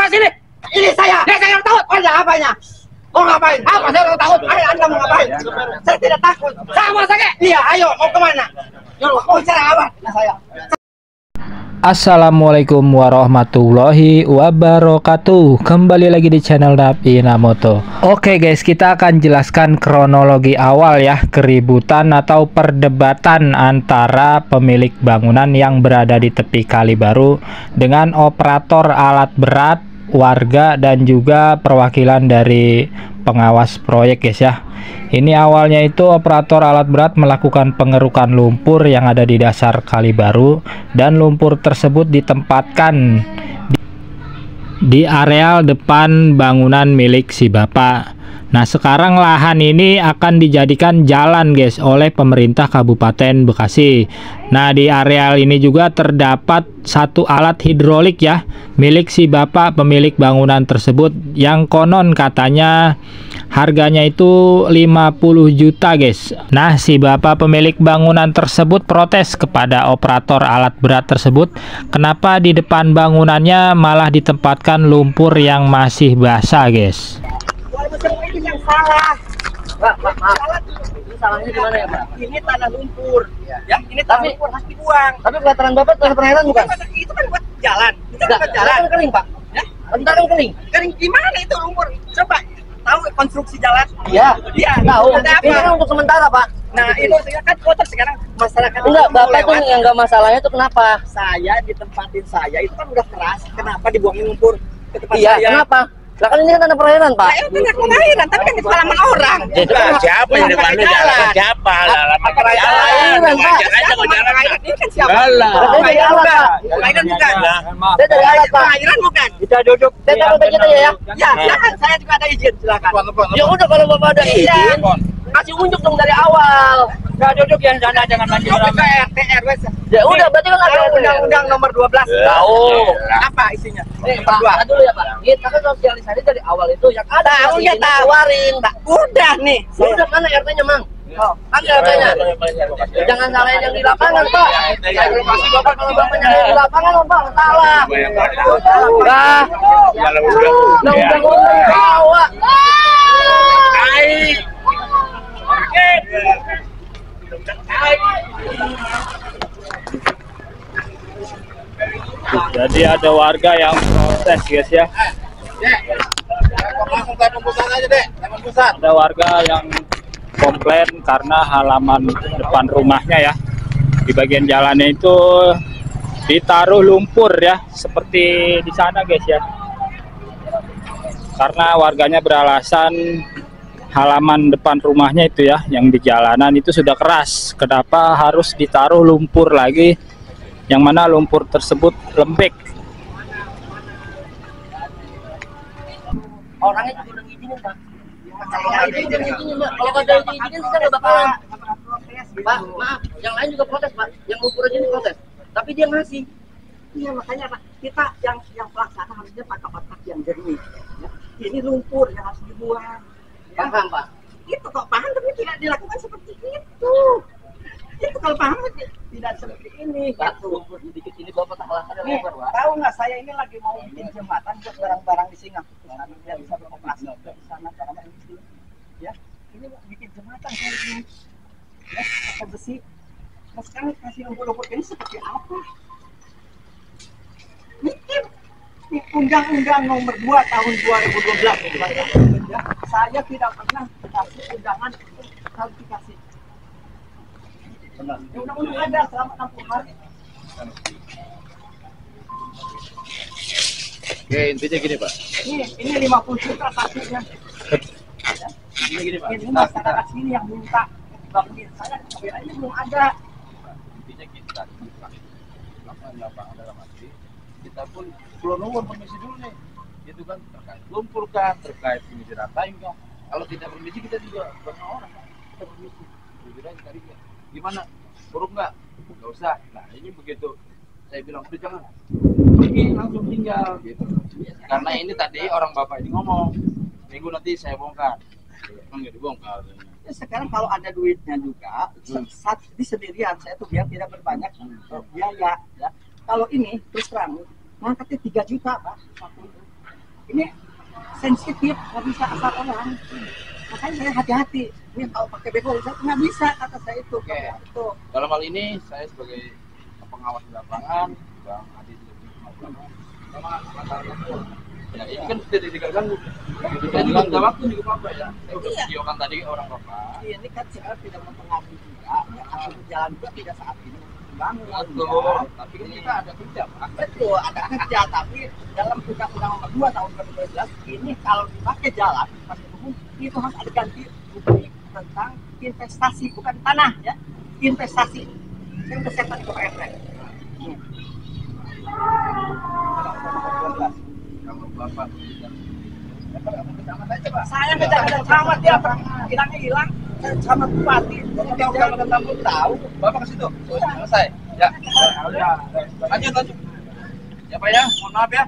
Sama sini. Ini saya. Saya takut. Oh, ya apanya? Oh, ngapain? Apa saya takut? Ayo, Anda mau ngapain? Saya tidak takut. Saya mau sakit. Iya, ayo. Mau kemana? Mau cara apa? Saya. Assalamualaikum warahmatullahi wabarakatuh. Kembali lagi di channel Napi Namoto. Oke guys, kita akan jelaskan kronologi awal ya, keributan atau perdebatan antara pemilik bangunan yang berada di tepi Kali Baru dengan operator alat berat, warga, dan juga perwakilan dari pengawas proyek guys ya. Ini awalnya itu operator alat berat melakukan pengerukan lumpur yang ada di dasar Kali Baru, dan lumpur tersebut ditempatkan di areal depan bangunan milik si bapak. Nah, sekarang lahan ini akan dijadikan jalan guys oleh pemerintah Kabupaten Bekasi. Nah, di areal ini juga terdapat satu alat hidrolik ya, milik si bapak pemilik bangunan tersebut, yang konon katanya harganya itu 50 juta guys. Nah, si bapak pemilik bangunan tersebut protes kepada operator alat berat tersebut, kenapa di depan bangunannya malah ditempatkan lumpur yang masih basah guys. Ini yang salah. Pak, salah. Ini salahnya di mana ya, Pak? Ini tanah lumpur. Ya, ini tanah lumpur harus dibuang. Tapi pelataran Bapak tanah perairan bukan? Itu kan buat jalan. Itu kan buat jalan. Kan kering, Pak. Ya? Bentar kan kering. Kering gimana itu lumpur? Coba tahu konstruksi jalan? Iya. Iya. Tahu. Ada apa? Ini kan untuk sementara, Pak. Nah, itu kan kotor sekarang masyarakat. Enggak, Bapak tuh yang enggak masalahnya tuh kenapa? Saya di tempatin saya itu kan udah keras. Kenapa dibuangin lumpur ke tempat Iya, saya? kenapa? Lah kan ini kan tanah perairan, Pak. Saya tanah perairan, tapi kan itu halaman orang. Siapa yang depan lu jalan? Siapa? Halaman perairan, Pak. Ini kan siapa? Alah. Perairan bukan. Perairan bukan. Saya dari alat, Pak. Perairan bukan. Kita duduk. Saya taruh begitu ya. Ya, silakan. Saya juga ada izin, silakan. Ya udah, kalau Bapak ada izin, kasih unjuk dong dari awal. Kita duduk yang sana, jangan mandi Ke ramai. RT RW. Ya udah, berarti kan ada Undang-Undang nomor 12. Tahu. Apa isinya? Nih, Pak, ada dulu ya, Pak. Kita kan sosialisasi dari awal itu yang ada. Tahu ya, tahu. Keluarin, Pak. Udah nih. Udah kan RT-nya, Mang. Oh, Kan RT-nya. Jangan salahin yang di lapangan, Pak. Kalau Bapak nyalain di lapangan, Pak, salah. Nah, undang-undang bawa. Jadi ada warga yang protes guys ya. Ada warga yang komplain karena halaman depan rumahnya ya, di bagian jalannya itu ditaruh lumpur ya, seperti di sana guys ya. Karena warganya beralasan halaman depan rumahnya itu ya, yang di jalanan itu sudah keras, kenapa harus ditaruh lumpur lagi, yang mana lumpur tersebut lembek. Orangnya juga udah ngizinin, Pak. Masalah itu udah ngizinin, Pak. Kalau nggak ada izinin, saya nggak bakalan. Pak, maaf. Yang lain juga protes, Pak. Yang lumpur aja ini protes. Tapi dia ngasih. iya makanya Pak, kita yang pelaksana harusnya pakai otak yang jernih. Ya. Ini lumpur yang harus dibuang. Ya. Paham, Pak. Itu kok paham, tapi tidak dilakukan seperti itu. Itu kalau paham tidak seperti ini. Pak, Gitu. lumpur sedikit ini Bapak tak lakukan Nih, lebar, Pak. tahu nggak saya ini lagi mau bikin jembatan buat barang-barang di Singapura biar bisa beroperasi di sana karena industri. Ya, ini mau bikin jembatan kayak ini. Ya, pakai besi. Nah, sekarang kasih lumpur-lumpur ini seperti apa? Ini Undang-Undang nomor 2 tahun 2012. Ya, saya tidak pernah dikasih undangan untuk klarifikasi. Undang-undang ada selama 60 hari. Oke, intinya gini, Pak. Ini 50 juta satunya. Ya. Intinya gini, Pak. Ini masyarakat sini yang minta bangunin saya, ini belum ada. Intinya kita lapangan dalam arti kita pun perlu nunggu permisi dulu nih. Itu kan terkait lumpur kan, terkait permisi ratain kan. Kalau tidak permisi kita juga banyak orang kan. Kita permisi. Jujur aja tadi gimana? Buruk nggak? Nggak usah. Nah ini begitu saya bilang udah jangan pergi langsung tinggal gitu. Karena ini tadi orang bapak ini ngomong minggu nanti saya bongkar. Emang nggak dibongkar. Ya, sekarang kalau ada duitnya juga, saat di sendirian saya tuh biar tidak berbanyak biaya. Ya. Kalau ini terus terang, ngangkatnya 3 juta Pak. Ini sensitif, nggak bisa asal orang. Makanya saya hati-hati. Ini kalau pakai beko nggak bisa kata saya itu. Oke. Itu. Dalam hal ini saya sebagai pengawas di lapangan, Bang Adi juga sama masyarakat. Ya ini kan sudah diganggu. Saya juga minta waktu nih ke Bapak ya. Saya udah videokan tadi orang Bapak. Ini kan sekarang tidak mempengaruhi juga. Ya, atau berjalan juga tidak saat ini bangun. Betul. Tapi kan kita ada kerja, Pak. Betul, ada kerja. Tapi dalam Undang-Undang Nomor 2 Tahun 2012 ini kalau dipakai jalan fasilitas umum itu harus ada ganti rugi tentang investasi, bukan tanah ya, investasi. Saya udah setan itu Pak RT. Kalau Bapak Saya kejar camat dia, hilangnya hilang. Camat bupati, kalau kamu tahu, Bapak ke situ. Selesai. Ya. Lanjut. Ya Pak ya, mohon maaf ya.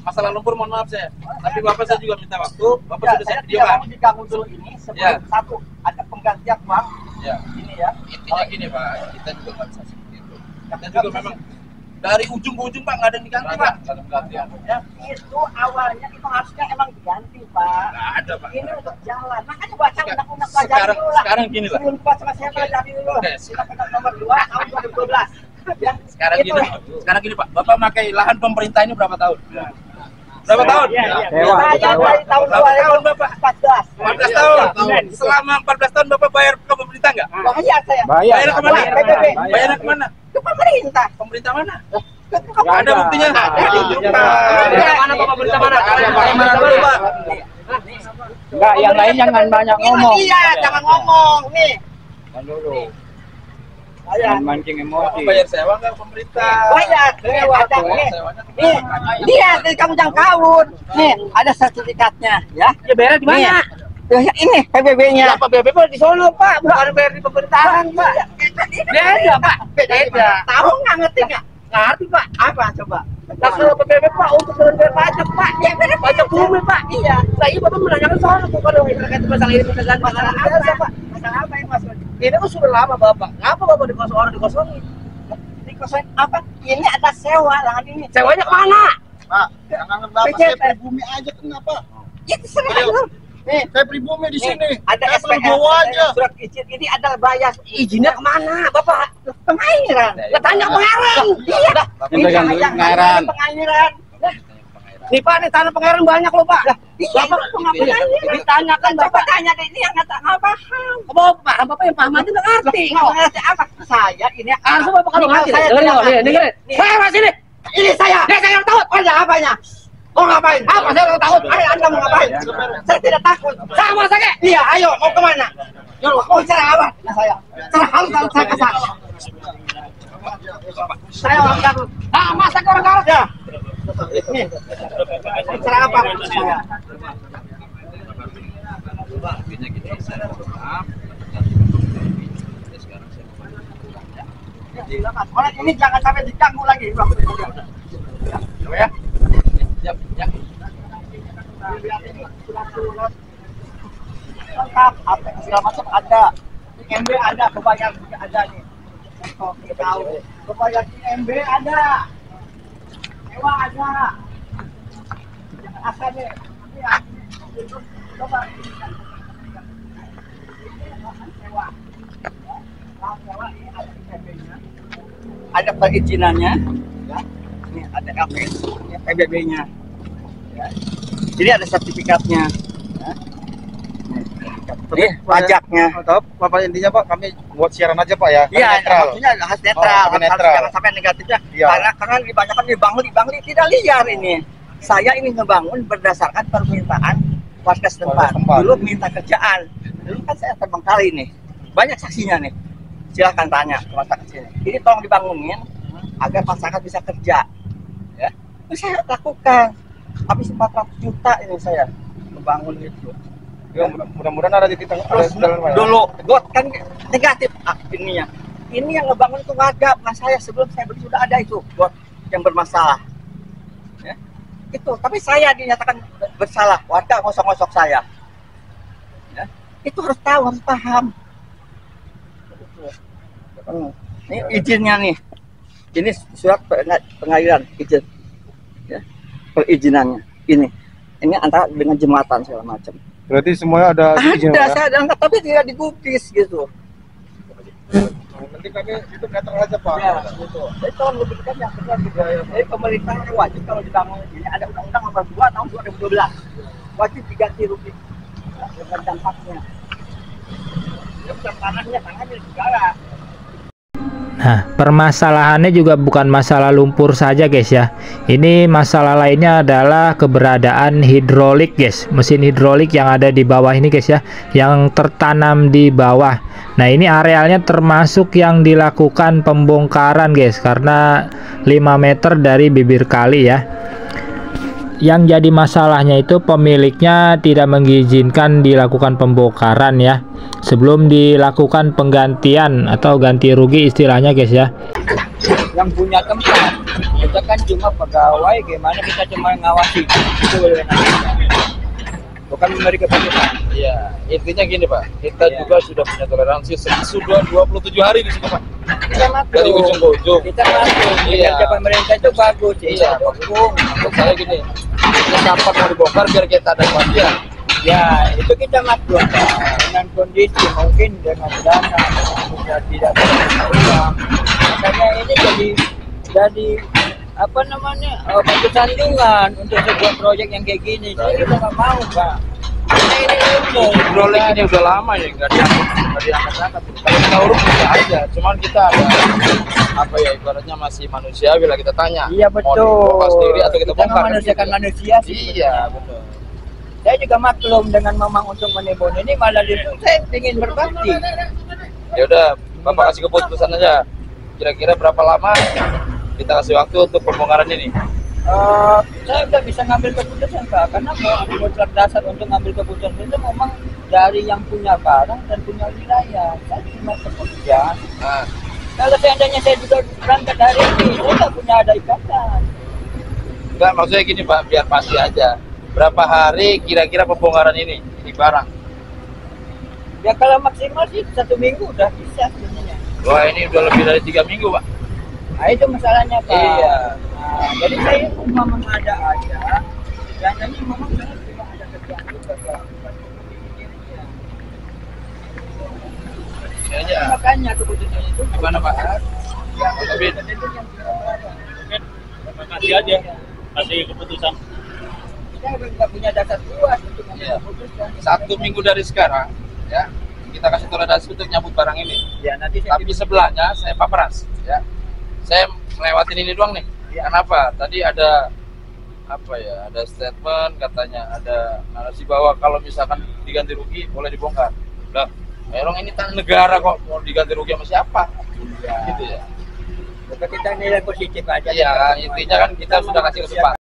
Masalah lumpur mohon maaf saya. Tapi Bapak saya juga minta waktu. Bapak sudah saya video kan? Diganggu dulu ini sebelum satu ada penggantian uang. Ya. Ini ya. Intinya gini Pak, kita juga nggak bisa seperti itu. Kita juga memang dari ujung ke ujung Pak nggak ada yang diganti Pak. Nggak ada penggantian. Ya, itu awalnya itu harusnya emang diganti Pak. Nggak ada Pak. Ini untuk jalan. Makanya baca undang-undang pelajari dulu lah. Sekarang gini lah. Sebelum baca sama saya pelajari dulu. Undang-Undang Nomor 2 Tahun 2012. Ya, Sekarang itu. gini Pak. Bapak pakai lahan pemerintah ini berapa tahun? Berapa tahun? Iya. Sewa. Saya dari tahun Berapa tahun Bapak? 2014. 14 tahun. Selama 14 tahun Bapak bayar ke pemerintah nggak? Bayar saya. Bayar kemana? PBB. Bayarnya kemana? Ke pemerintah. Pemerintah mana? Ada. Ada buktinya? Mana Bapak berita mana? Mana dulu Pak? Enggak, yang lain jangan banyak ngomong. Iya, jangan ngomong. Nih. Jangan mancing emosi. Bapak bayar sewa nggak pemerintah? Bayar. Ada. Nih. Lihat dari kamu jangan kawin. Nih, ada sertifikatnya, ya. Ya bayar di mana? Ya, ini PBB-nya. Apa BBB di Solo Pak, bukan bayar di pemerintahan Pak. Beda Pak, beda. Tahu nggak ngerti nggak? Ngerti Pak. Apa coba? Nah kalau PBB Pak untuk bayar pajak Pak, ya pajak bumi Pak. Iya. Nah iya Bapak menanyakan soal bukan dong terkait masalah ini pekerjaan Masalah apa, Pak? Masalah apa yang Mas? Ini kan sudah lama Bapak. Ngapa Bapak dikosong orang dikosongin? Dikosongin apa? Ini ada sewa lahan ini. Sewanya kemana? Pak, jangan Bapak PJT. saya pribumi aja kenapa? Itu serah. Nih, Saya pribumi di sini. ada Saya SPR, bawa aja. surat izin ini adalah bayar Izinnya kemana Bapak? pengairan. Lah tanya pengairan. Iya. Minta ganti pengairan. Pengairan. Nih Pak, nih tanah pengairan banyak loh Pak. Iya, Bapak pengairan. ditanyakan Bapak Bapak. tanya deh, ini yang nggak paham. Bapak yang paham aja nggak ngerti. Nggak ngerti apa? Saya ini Harusnya Bapak kalau ngerti. saya Dengerin tidak loh, nih, ngerti. dengerin. Nih. Saya masih nih. Ini saya. Saya yang takut. Ada apanya? Kau ngapain? Apa saya takut? Ayo Anda mau ngapain? Saya tidak takut. Sama saya. Iya, ayo mau kemana? Yuk, mau cara apa? Nah, saya. Cara harus saya kesal. Saya orang takut. Ah, masa kau orang kalah? Ya. Nih. Cara apa? Saya. Pak, intinya gini, saya mohon maaf. Sekarang saya mau Silakan. Orang ini jangan sampai diganggu lagi. ya. Siap. Lengkap, apa segala macam ada. IMB ada, kebayang juga ada nih. Oh, kita tahu. Kebayang IMB ada. Sewa ada. Jangan asal nih. Iya. Coba. Sewa. Sewa ini ada IMB-nya. Ada perizinannya. Ya. Ini ada LPS, ini PBB-nya. Ya. Jadi ada sertifikatnya. Ya. Ini pajaknya. Tahu Bapak intinya Pak, kami buat siaran aja Pak ya. Kami Iya, netral. maksudnya harus netral, Oh, netral. jangan sampai negatifnya. Iya. Karena dibanyakan di Bangli tidak liar ini. Saya ini ngebangun berdasarkan permintaan warga setempat. setempat. Dulu minta kerjaan. Dulu kan saya terbengkalai nih. Banyak saksinya nih. Silahkan tanya ke masyarakat sini. Ini tolong dibangunin agar masyarakat bisa kerja. Ya, itu saya lakukan. Habis 400 juta ini saya membangun itu. Ya, mudah-mudahan ada di tengah Terus dulu got kan negatif ininya. Ini yang ngebangun itu warga, bukan saya. Sebelum saya beli sudah ada itu got yang bermasalah. Ya. Itu, tapi saya dinyatakan bersalah. Warga ngosok-ngosok saya. Ya. Itu harus tahu, harus paham. Ini izinnya nih. Ini surat pengairan izin. Ya. Perizinannya. Ini. ini antara dengan jembatan segala macam. Berarti semuanya ada izin, Ada, Pak, ya? saya ada, tapi tidak digubris gitu. Nanti kami itu netral aja, Pak. Ya, gitu. Jadi kalau menurut kita yang benar gitu. Jadi pemerintah wajib kalau dibangun ini ada undang-undang nomor 2 tahun 2012. Wajib diganti rugi dengan dampaknya. Ya bukan tanahnya negara. Nah, permasalahannya juga bukan masalah lumpur saja guys ya. Ini masalah lainnya adalah keberadaan hidrolik guys. Mesin hidrolik yang ada di bawah ini guys ya, yang tertanam di bawah. Nah, ini arealnya termasuk yang dilakukan pembongkaran guys, karena 5 meter dari bibir kali ya. Yang jadi masalahnya itu pemiliknya tidak mengizinkan dilakukan pembongkaran ya, sebelum dilakukan penggantian atau ganti rugi istilahnya guys ya. Yang punya tempat kita kan cuma pegawai, gimana kita cuma ngawasi itu bukan memberi keputusan. Iya, intinya gini Pak, kita juga sudah punya toleransi sudah 27 hari di sini Pak. Kita Dari maklum, ujung ke ujung. kita maklum, kinerja pemerintah itu bagus. Iya, dukung. maksud saya gini, ini kapan mau dibongkar biar kita ada kepastian. Ya, itu kita maklum Pak. Dengan kondisi mungkin dengan dana sudah tidak beruang. Makanya ini jadi apa namanya batu sandungan untuk sebuah proyek yang kayak gini. Saya kita nggak mau Pak. Karena ini umum. Hidrolik ini udah lama ya, nggak diangkat-angkat. Kalau kita urus bisa aja, cuman kita ada apa ya, ibaratnya masih manusiawi lah, kita tanya. Iya Mau betul. dibongkar sendiri atau kita bongkar? memanusiakan Gitu. manusia sih. Iya, betul. Saya juga maklum dengan memang untuk menimbun ini, malah justru saya ingin berbakti. Ya udah, Bapak kasih keputusan aja. Kira-kira berapa lama kita kasih waktu untuk pembongkaran ini? Saya udah bisa ngambil keputusan Pak, karena mau dasar untuk ngambil keputusan itu memang dari yang punya barang dan punya wilayah. Saya cuma pekerja. Nah, Kalau seandainya saya juga berangkat dari ini, saya nggak punya ada ikatan. enggak, maksudnya gini Pak, biar pasti aja. Berapa hari kira-kira pembongkaran ini barang? Ya kalau maksimal sih 1 minggu udah bisa sebenarnya. Wah, ini udah lebih dari 3 minggu Pak. Nah itu masalahnya Pak. Iya. Nah, jadi saya cuma mengada aja. Dan ini memang saya cuma ada kerjaan juga Pak. Ini aja. Makanya keputusan itu Gimana Pak? Ya, Tapi itu yang Kasih aja, kasih keputusan. kita nggak punya dasar kuat untuk ngambil Iya. keputusan. 1 minggu dari sekarang, ya, kita kasih toleransi untuk nyambut barang ini. Ya nanti saya Tapi sebelahnya saya paparas, ya. Saya melewatin ini doang nih. Ya. Kenapa? Tadi ada apa ya? Ada statement katanya, ada narasi bahwa kalau misalkan diganti rugi boleh dibongkar. Lah, memang ini tanah negara kok, mau diganti rugi sama siapa? Ya. Gitu ya. kita nilai positif aja. Iya, intinya kan kita sudah kasih kesempatan.